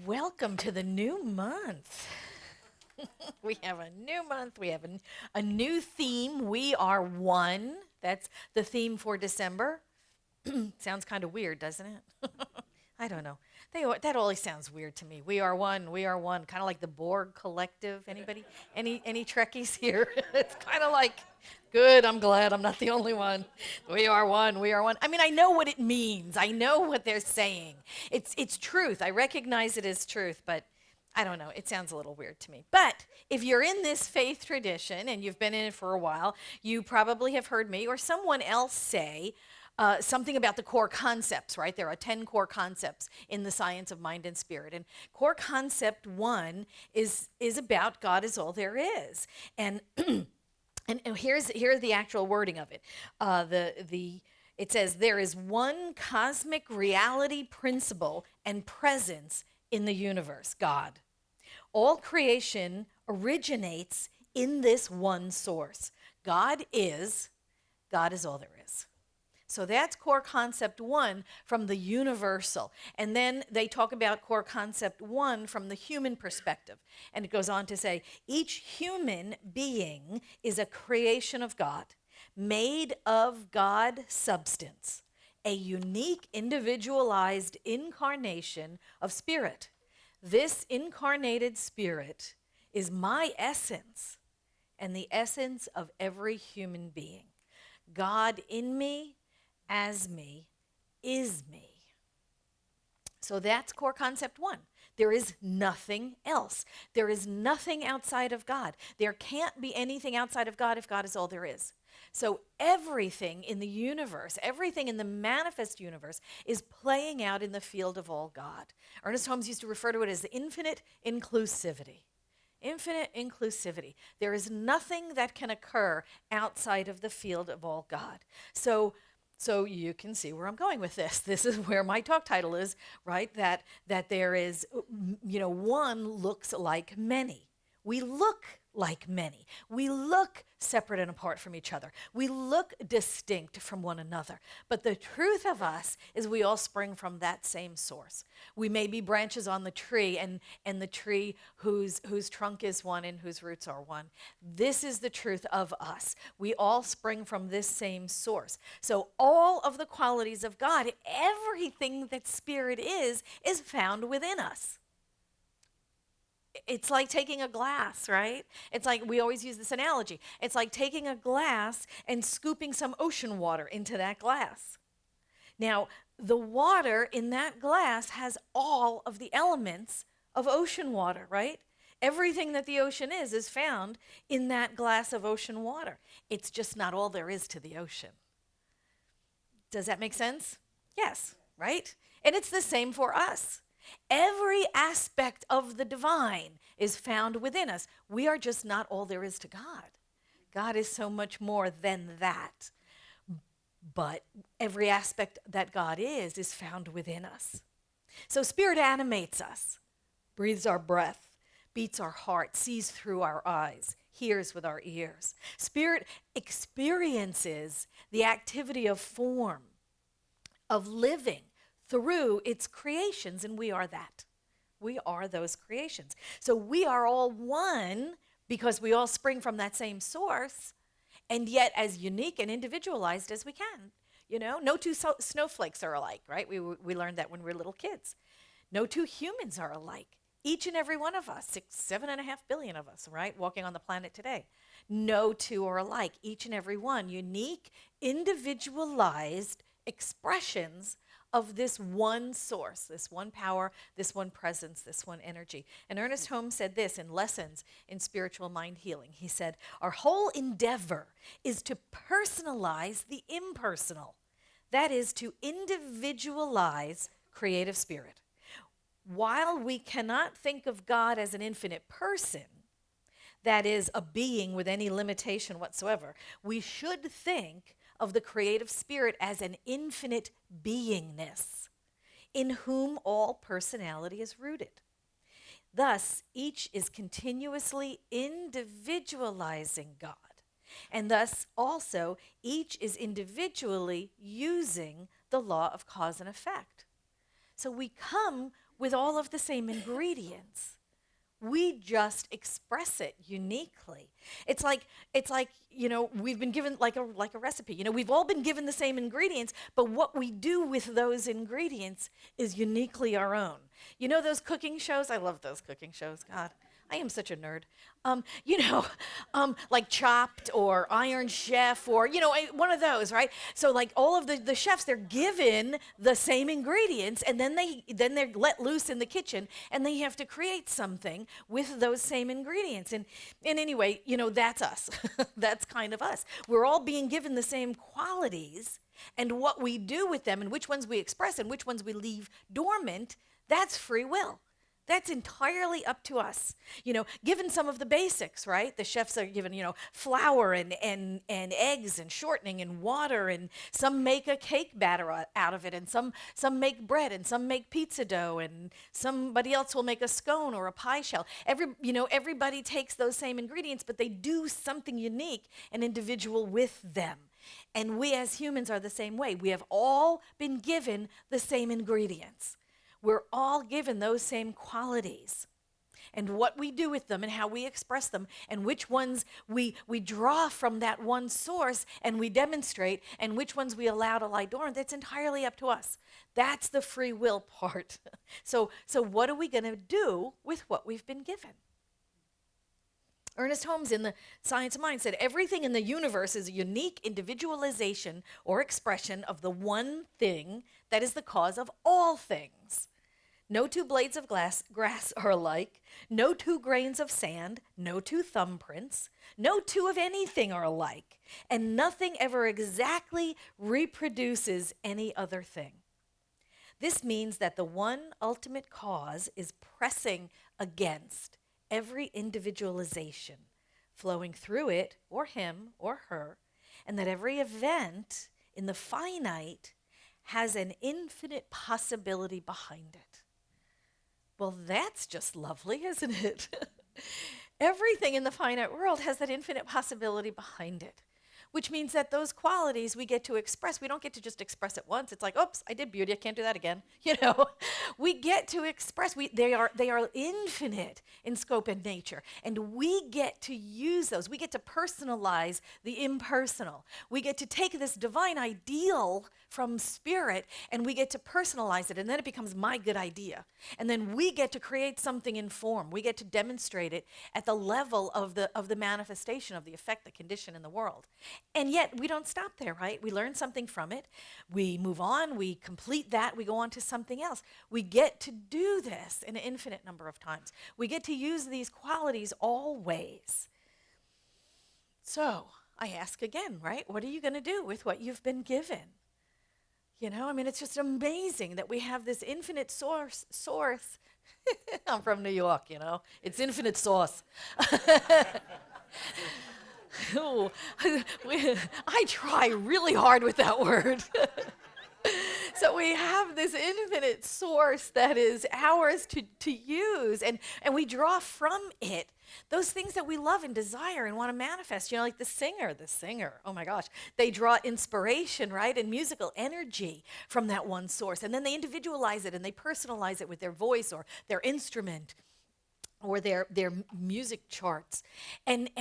Welcome to the new month. We have a new month. We have a new theme. We are one. That's the theme for December. Sounds kind of weird, doesn't it? I don't know. That always sounds weird to me. We are one. We are one. Kind of like the Borg Collective. Anybody? Any Trekkies here? It's kind of like, good. I'm glad I'm not the only one. We are one. We are one. I mean, I know what it means. I know what they're saying. It's truth. I recognize it as truth, but I don't know. It sounds a little weird to me. But if you're in this faith tradition and you've been in it for a while, you probably have heard me or someone else say something about the core concepts, right? There are 10 core concepts in the science of mind and spirit. And core concept one is about God is all there is. And here's the actual wording of it. It says there is one cosmic reality principle and presence in the universe, God. All creation originates in this one source. God is all there is. So that's core concept one from the universal. And then they talk about core concept one from the human perspective. And it goes on to say each human being is a creation of God, made of God substance, a unique, individualized incarnation of spirit. This incarnated spirit is my essence and the essence of every human being. God in me, as me, is me. So that's core concept one. There is nothing else. There is nothing outside of God. There can't be anything outside of God if God is all there is. So everything in the universe, everything in the manifest universe is playing out in the field of all God. Ernest Holmes used to refer to it as infinite inclusivity. Infinite inclusivity. There is nothing that can occur outside of the field of all God. So you can see where I'm going with this. This is where my talk title is, right? That there is, one looks like many. We look like many. We look separate and apart from each other. We look distinct from one another. But the truth of us is we all spring from that same source. We may be branches on the tree and the tree whose trunk is one and whose roots are one. This is the truth of us. We all spring from this same source. So all of the qualities of God, everything that spirit is found within us. It's like taking a glass, right? It's like, we always use this analogy. It's like taking a glass and scooping some ocean water into that glass. Now, the water in that glass has all of the elements of ocean water, right? Everything that the ocean is found in that glass of ocean water. It's just not all there is to the ocean. Does that make sense? Yes, right? And it's the same for us. Every aspect of the divine is found within us. We are just not all there is to God. God is so much more than that. But every aspect that God is found within us. So spirit animates us, breathes our breath, beats our heart, sees through our eyes, hears with our ears. Spirit experiences the activity of form, of living, through its creations, and we are that. We are those creations. So we are all one because we all spring from that same source, and yet as unique and individualized as we can. No two snowflakes are alike, right? We learned that when we were little kids. No two humans are alike. Each and every one of us, 7.5 billion of us, right, walking on the planet today. No two are alike. Each and every one, unique, individualized expressions of this one source, this one power, this one presence, this one energy. And Ernest Holmes said this in Lessons in Spiritual Mind Healing. He said, our whole endeavor is to personalize the impersonal. That is, to individualize creative spirit. While we cannot think of God as an infinite person, that is, a being with any limitation whatsoever, we should think of the creative spirit as an infinite beingness in whom all personality is rooted. Thus, each is continuously individualizing God, and thus also each is individually using the law of cause and effect. So we come with all of the same ingredients. We just express it uniquely. It's like we've been given like a recipe. We've all been given the same ingredients, but what we do with those ingredients is uniquely our own. Those cooking shows? I love those cooking shows. God, I am such a nerd. You know, like Chopped or Iron Chef or one of those, right? So like all of the chefs, they're given the same ingredients, and then they're let loose in the kitchen, and they have to create something with those same ingredients. And anyway, that's us. That's kind of us. We're all being given the same qualities, and what we do with them, and which ones we express, and which ones we leave dormant, that's free will. That's entirely up to us. Given some of the basics, right? The chefs are given, flour and eggs and shortening and water, and some make a cake batter out of it, and some make bread, and some make pizza dough, and somebody else will make a scone or a pie shell. Everybody takes those same ingredients, but they do something unique and individual with them. And we as humans are the same way. We have all been given the same ingredients. We're all given those same qualities. And what we do with them and how we express them and which ones we draw from that one source and we demonstrate and which ones we allow to lie dormant, that's entirely up to us. That's the free will part. So what are we going to do with what we've been given? Ernest Holmes in The Science of Mind said, everything in the universe is a unique individualization or expression of the one thing that is the cause of all things. No two blades of grass are alike, no two grains of sand, no two thumbprints, no two of anything are alike, and nothing ever exactly reproduces any other thing. This means that the one ultimate cause is pressing against every individualization, flowing through it, or him, or her, and that every event in the finite has an infinite possibility behind it. Well, that's just lovely, isn't it? Everything in the finite world has that infinite possibility behind it, which means that those qualities we get to express. We don't get to just express it once. It's like, oops, I did beauty. I can't do that again. We get to express. They are infinite in scope and nature, and we get to use those. We get to personalize the impersonal. We get to take this divine ideal from spirit, and we get to personalize it, and then it becomes my good idea. And then we get to create something in form. We get to demonstrate it at the level of the manifestation of the effect, the condition in the world. And yet we don't stop there, right? We learn something from it. We move on. We complete that. We go on to something else. We get to do this an infinite number of times. We get to use these qualities always. So I ask again, right? What are you going to do with what you've been given? It's just amazing that we have this infinite source. I'm from New York, It's infinite sauce. Oh, I try really hard with that word. So we have this infinite source that is ours to use, and we draw from it those things that we love and desire and want to manifest. Like the singer, oh my gosh, they draw inspiration, right, and musical energy from that one source, and then they individualize it and they personalize it with their voice or their instrument or their music charts, and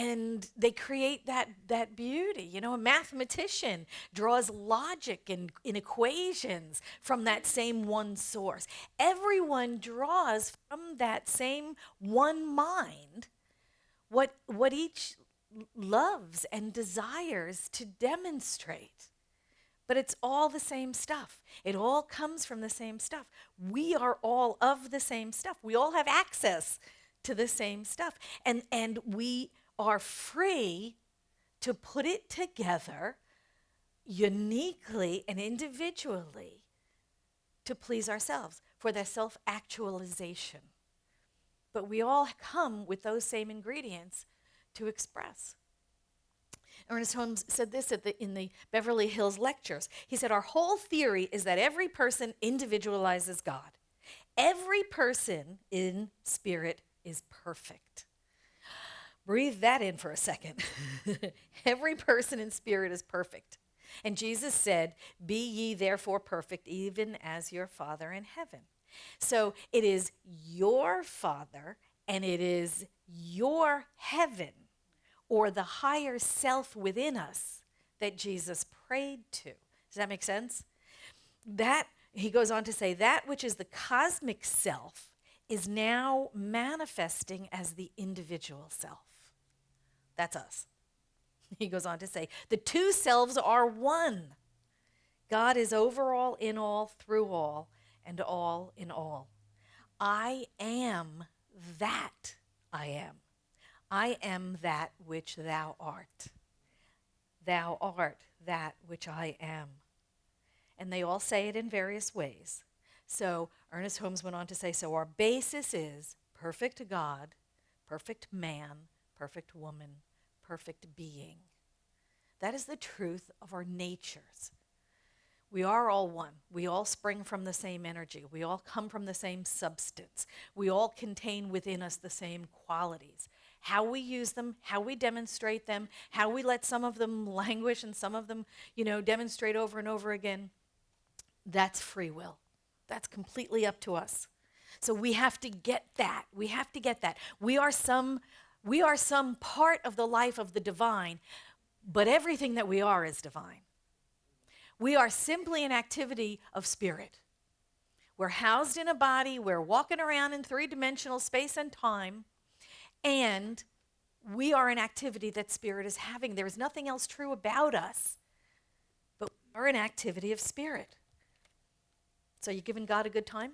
they create that beauty. A mathematician draws logic and in equations from that same one source. Everyone draws from that same one mind what each loves and desires to demonstrate. But it's all the same stuff. It all comes from the same stuff. We are all of the same stuff. We all have access to the same stuff. And we are free to put it together uniquely and individually to please ourselves for the self-actualization. But we all come with those same ingredients to express. Ernest Holmes said this in the Beverly Hills Lectures. He said, our whole theory is that every person individualizes God. Every person in spirit is perfect. Breathe that in for a second. Every person in spirit is perfect. And Jesus said, "Be ye therefore perfect, even as your Father in heaven." So it is your Father and it is your heaven, or the higher self within us, that Jesus prayed to. Does that make sense? That, he goes on to say, that which is the cosmic self is now manifesting as the individual self. That's us. He goes on to say, the two selves are one. God is over all, in all, through all, and all in all. I am that I am. I am that which thou art. Thou art that which I am. And they all say it in various ways. So Ernest Holmes went on to say, so our basis is perfect God, perfect man, perfect woman, perfect being. That is the truth of our natures. We are all one. We all spring from the same energy. We all come from the same substance. We all contain within us the same qualities. How we use them, how we demonstrate them, how we let some of them languish and some of them, demonstrate over and over again, that's free will. That's completely up to us. So we have to get that. We have to get that. We are some part of the life of the divine, but everything that we are is divine. We are simply an activity of spirit. We're housed in a body. We're walking around in three-dimensional space and time, and we are an activity that spirit is having. There is nothing else true about us, but we are an activity of spirit. So you giving God a good time?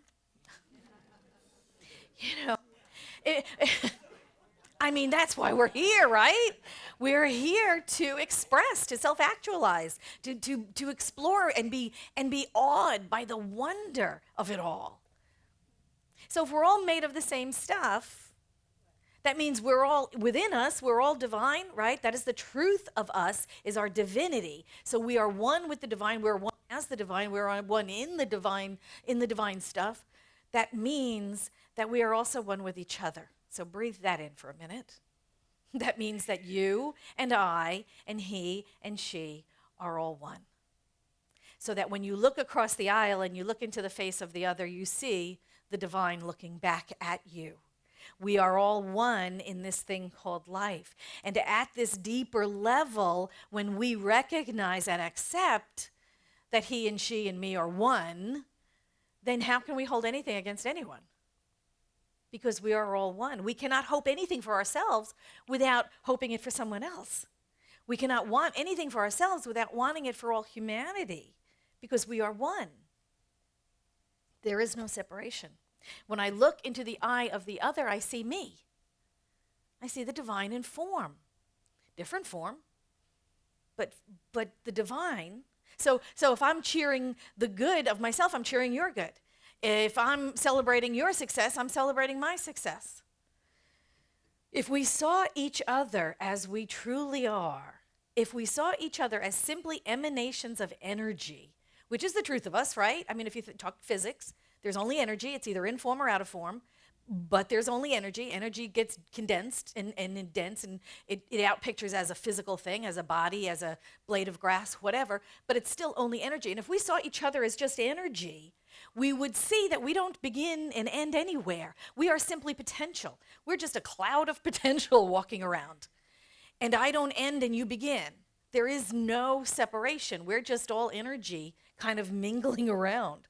That's why we're here, right? We're here to express, to self-actualize, to explore and be awed by the wonder of it all. So if we're all made of the same stuff, that means we're all within us, we're all divine, right? That is the truth of us, is our divinity. So we are one with the divine, we're one as the divine, we're one in the divine stuff. That means that we are also one with each other. So breathe that in for a minute. That means that you and I and he and she are all one. So that when you look across the aisle and you look into the face of the other, you see the divine looking back at you. We are all one in this thing called life. And at this deeper level, when we recognize and accept that he and she and me are one, then how can we hold anything against anyone? Because we are all one. We cannot hope anything for ourselves without hoping it for someone else. We cannot want anything for ourselves without wanting it for all humanity, because we are one. There is no separation. When I look into the eye of the other, I see me. I see the divine in form. Different form, but the divine. So if I'm cheering the good of myself, I'm cheering your good. If I'm celebrating your success, I'm celebrating my success. If we saw each other as we truly are, if we saw each other as simply emanations of energy, which is the truth of us, right? If you talk physics, there's only energy. It's either in form or out of form, but there's only energy. Energy gets condensed and dense, and it outpictures as a physical thing, as a body, as a blade of grass, whatever, but it's still only energy. And if we saw each other as just energy, we would see that we don't begin and end anywhere. We are simply potential. We're just a cloud of potential walking around. And I don't end and you begin. There is no separation. We're just all energy kind of mingling around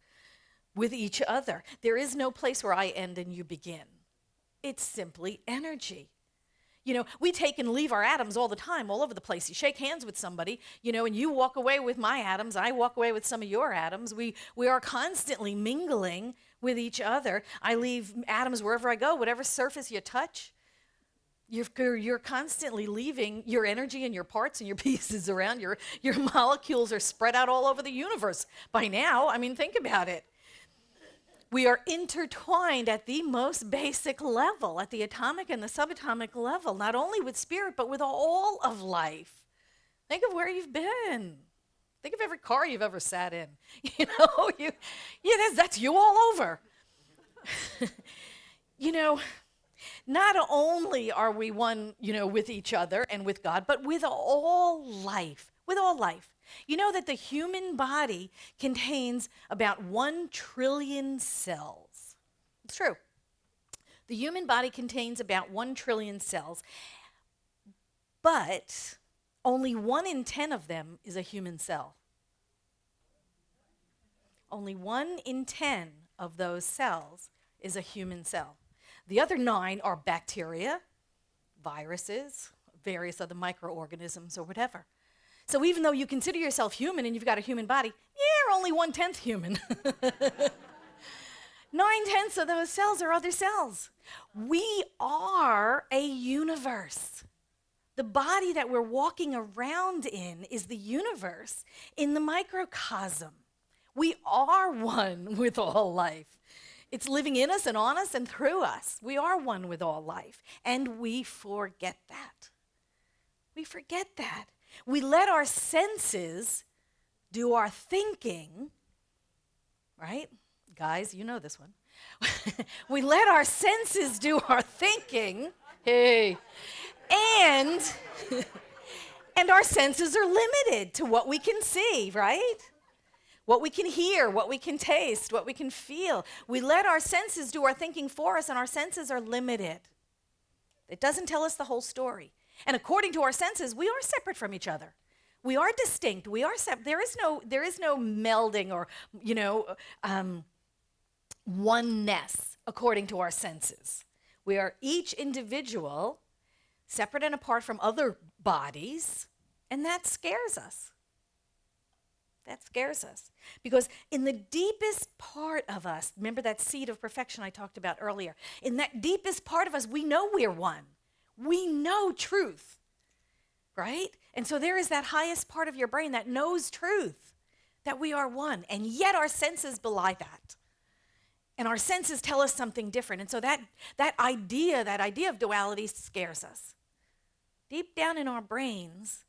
with each other. There is no place where I end and you begin. It's simply energy. We take and leave our atoms all the time, all over the place. You shake hands with somebody, and you walk away with my atoms. I walk away with some of your atoms. We are constantly mingling with each other. I leave atoms wherever I go, whatever surface you touch. You're constantly leaving your energy and your parts and your pieces around. Your molecules are spread out all over the universe by now. Think about it. We are intertwined at the most basic level, at the atomic and the subatomic level, not only with spirit, but with all of life. Think of where you've been. Think of every car you've ever sat in. That's you all over. Not only are we one, with each other and with God, but with all life. with all life. You know that the human body contains about 1 trillion cells. It's true. The human body contains about 1 trillion cells, but only 1 in 10 of them is a human cell. Only 1 in 10 of those cells is a human cell. The other 9 are bacteria, viruses, various other microorganisms or whatever. So even though you consider yourself human and you've got a human body, you're only 1/10 human. 9/10 of those cells are other cells. We are a universe. The body that we're walking around in is the universe in the microcosm. We are one with all life. It's living in us and on us and through us. We are one with all life. And we forget that. We forget that. We let our senses do our thinking, right? Guys, you know this one. We let our senses do our thinking. Hey. And our senses are limited to what we can see, right? What we can hear, what we can taste, what we can feel. We let our senses do our thinking for us, and our senses are limited. It doesn't tell us the whole story. And according to our senses, we are separate from each other. We are distinct. We are there is no melding or, oneness according to our senses. We are each individual, separate and apart from other bodies, and that scares us. That scares us. Because in the deepest part of us, remember that seed of perfection I talked about earlier, in that deepest part of us, we know we're one. We know truth, right? And so there is that highest part of your brain that knows truth, that we are one, and yet our senses belie that. And our senses tell us something different. And so that idea of duality scares us. Deep down in our brains,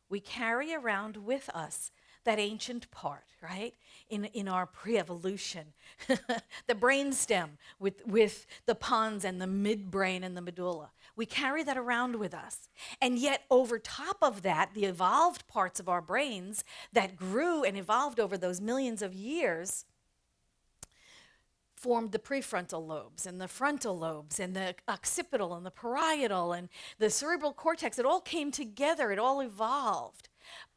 we carry around with us that ancient part, right? In our pre-evolution, the brainstem with the pons and the midbrain and the medulla. We carry that around with us. And yet over top of that, the evolved parts of our brains that grew and evolved over those millions of years formed the prefrontal lobes and the frontal lobes and the occipital and the parietal and the cerebral cortex. It all came together. It all evolved.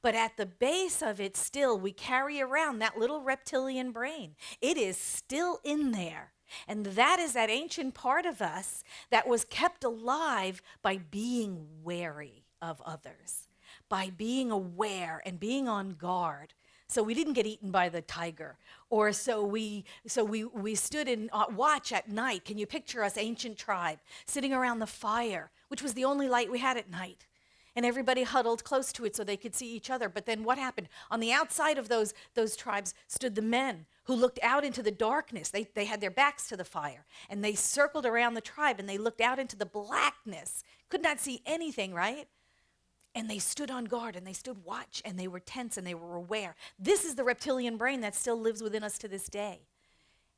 But at the base of it still, we carry around that little reptilian brain. It is still in there. And that is that ancient part of us that was kept alive by being wary of others, by being aware and being on guard. So we didn't get eaten by the tiger, or so we stood in watch at night. Can you picture us, ancient tribe, sitting around the fire, which was the only light we had at night? And everybody huddled close to it so they could see each other. But then what happened? On the outside of those tribes stood the men who looked out into the darkness. They had their backs to the fire, and they circled around the tribe, and they looked out into the blackness. Could not see anything, right? And they stood on guard, and they stood watch, and they were tense, and they were aware. This is the reptilian brain that still lives within us to this day.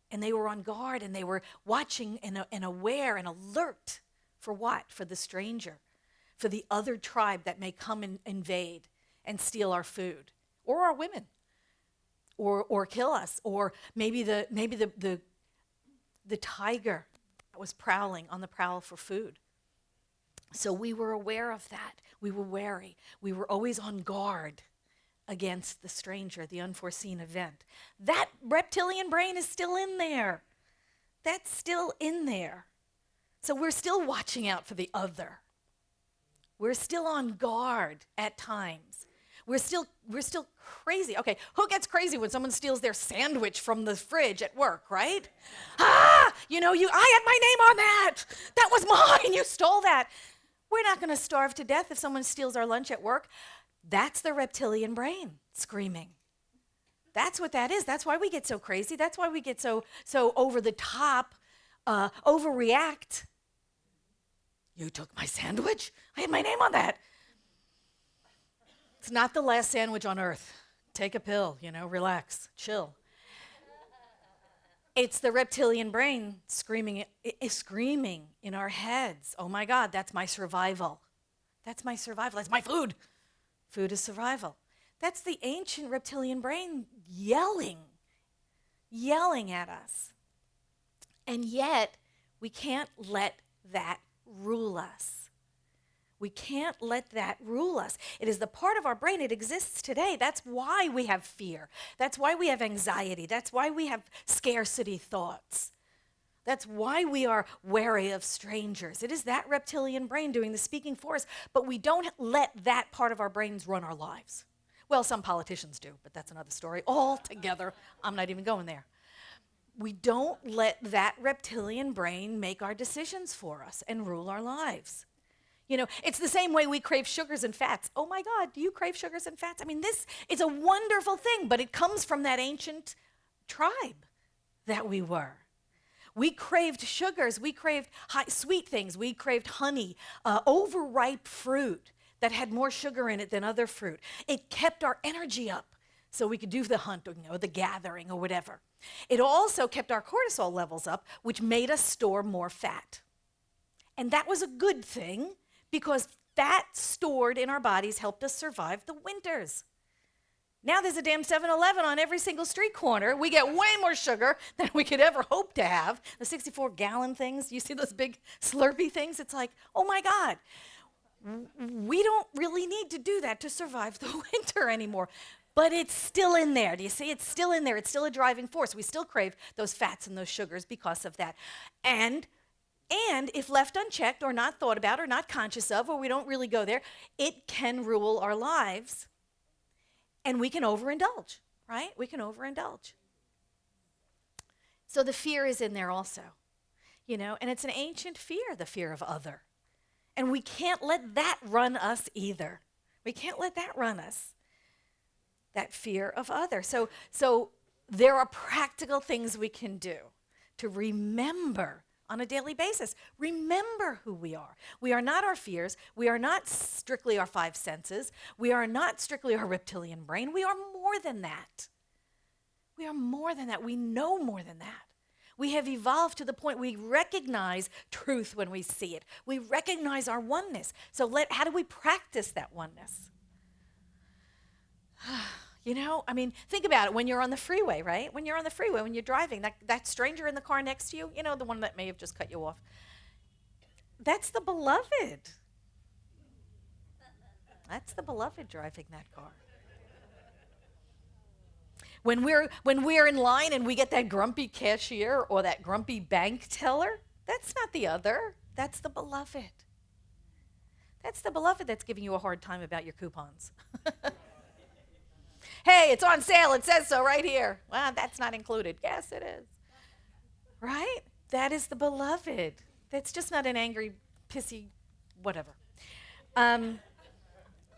And they were on guard, and they were watching and aware and alert for what? For the stranger, for the other tribe that may come and invade and steal our food, or our women, or kill us, or maybe the tiger that was prowling on the prowl for food. So we were aware of that. We were wary. We were always on guard against the stranger, the unforeseen event. That reptilian brain is still in there. That's still in there. So we're still watching out for the other. We're still on guard at times. We're still crazy. Okay, who gets crazy when someone steals their sandwich from the fridge at work, right? I had my name on that. That was mine. You stole that. We're not going to starve to death if someone steals our lunch at work. That's the reptilian brain screaming. That's what that is. That's why we get so crazy. That's why we get so over the top, overreact. You took my sandwich? I had my name on that. It's not the last sandwich on earth. Take a pill, relax, chill. It's the reptilian brain screaming in our heads. Oh my God, that's my survival. That's my survival. That's my food. Food is survival. That's the ancient reptilian brain yelling at us. And yet, we can't let that rule us. We can't let that rule us. It is the part of our brain, it exists today. That's why we have fear. That's why we have anxiety. That's why we have scarcity thoughts. That's why we are wary of strangers. It is that reptilian brain doing the speaking for us, but we don't let that part of our brains run our lives. Well, some politicians do, but that's another story altogether. I'm not even going there. We don't let that reptilian brain make our decisions for us and rule our lives. You know, it's the same way we crave sugars and fats. Oh my God, do you crave sugars and fats? I mean, this is a wonderful thing, but it comes from that ancient tribe that we were. We craved sugars, we craved sweet things, we craved honey, overripe fruit that had more sugar in it than other fruit. It kept our energy up so we could do the hunting or the gathering or whatever. It also kept our cortisol levels up, which made us store more fat. And that was a good thing because fat stored in our bodies helped us survive the winters. Now there's a damn 7-Eleven on every single street corner. We get way more sugar than we could ever hope to have. The 64-gallon things, you see those big Slurpee things? It's like, oh my God, we don't really need to do that to survive the winter anymore. But it's still in there. Do you see? It's still in there. It's still a driving force. We still crave those fats and those sugars because of that. And if left unchecked or not thought about or not conscious of, or we don't really go there, it can rule our lives. And we can overindulge, right? We can overindulge. So the fear is in there also, you know, and it's an ancient fear, the fear of other. And we can't let that run us either. We can't let that run us, that fear of other. So there are practical things we can do to remember on a daily basis. Remember who we are. We are not our fears. We are not strictly our five senses. We are not strictly our reptilian brain. We are more than that. We are more than that. We know more than that. We have evolved to the point we recognize truth when we see it. We recognize our oneness. So how do we practice that oneness? You know, I mean, think about it when you're on the freeway, right? When you're on the freeway, when you're driving, that stranger in the car next to you, you know, the one that may have just cut you off, that's the beloved. That's the beloved driving that car. When we're in line and we get that grumpy cashier or that grumpy bank teller, that's not the other. That's the beloved. That's the beloved that's giving you a hard time about your coupons. Hey, it's on sale. It says so right here. Well, that's not included. Yes, it is. Right? That is the beloved. That's just not an angry, pissy, whatever.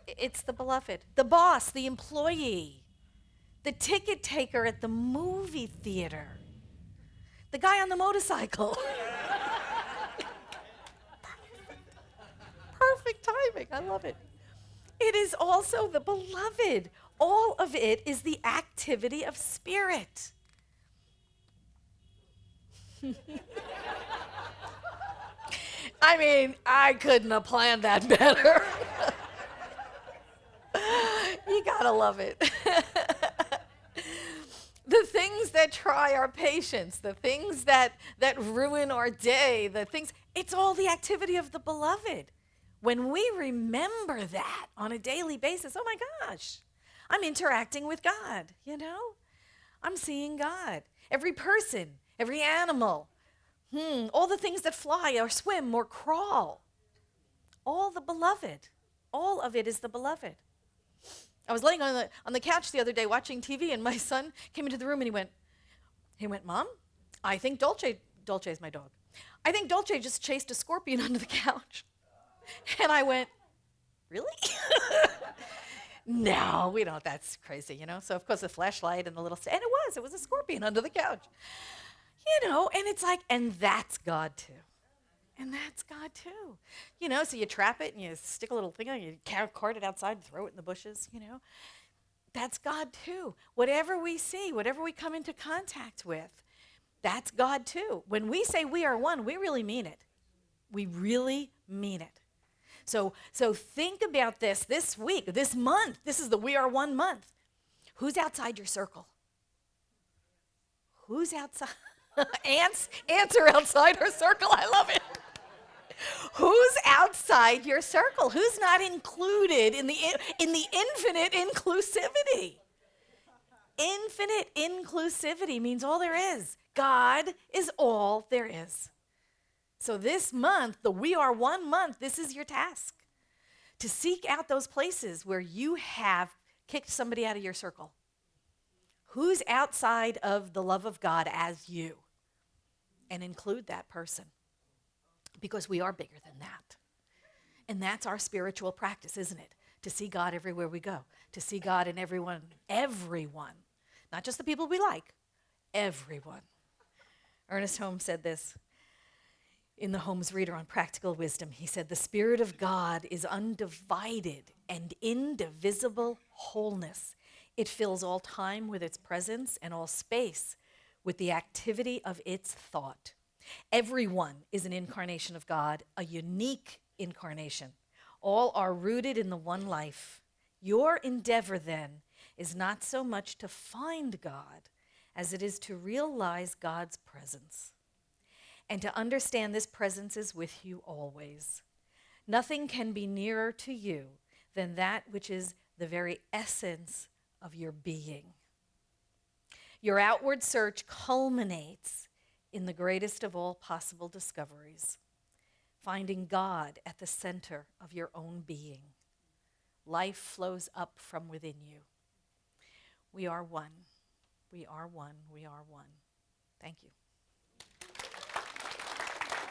It's the beloved. The boss, the employee, the ticket taker at the movie theater, the guy on the motorcycle. Perfect timing. I love it. It is also the beloved. All of it is the activity of spirit. I mean, I couldn't have planned that better. You gotta love it. The things that try our patience, the things that ruin our day, it's all the activity of the beloved. When we remember that on a daily basis, oh my gosh, I'm interacting with God, you know? I'm seeing God. Every person, every animal, all the things that fly or swim or crawl, all the beloved. All of it is the beloved. I was laying on the couch the other day watching TV, and my son came into the room and he went, Mom, I think Dolce is my dog. I think Dolce just chased a scorpion under the couch. And I went, really? No, we don't. That's crazy, you know? So, of course, the flashlight and the little... And it was a scorpion under the couch. You know, and it's like, and that's God, too. And that's God, too. You know, so you trap it and you stick a little thing on it, you cart it outside, throw it in the bushes, you know? That's God, too. Whatever we see, whatever we come into contact with, that's God, too. When we say we are one, we really mean it. We really mean it. So think about this week, this month. This is the We Are One month. Who's outside your circle? Who's outside? Ants are outside our circle. I love it. Who's outside your circle? Who's not included in the infinite inclusivity? Infinite inclusivity means all there is. God is all there is. So this month, the We Are One month, this is your task. To seek out those places where you have kicked somebody out of your circle. Who's outside of the love of God as you? And include that person. Because we are bigger than that. And that's our spiritual practice, isn't it? To see God everywhere we go. To see God in everyone. Not just the people we like. Everyone. Ernest Holmes said this in the Holmes Reader on Practical Wisdom. He said, "The Spirit of God is undivided and indivisible wholeness. It fills all time with its presence and all space with the activity of its thought. Everyone is an incarnation of God, a unique incarnation. All are rooted in the one life. Your endeavor, then, is not so much to find God as it is to realize God's presence and to understand this presence is with you always. Nothing can be nearer to you than that which is the very essence of your being. Your outward search culminates in the greatest of all possible discoveries, finding God at the center of your own being. Life flows up from within you. We are one. We are one. We are one. Thank you.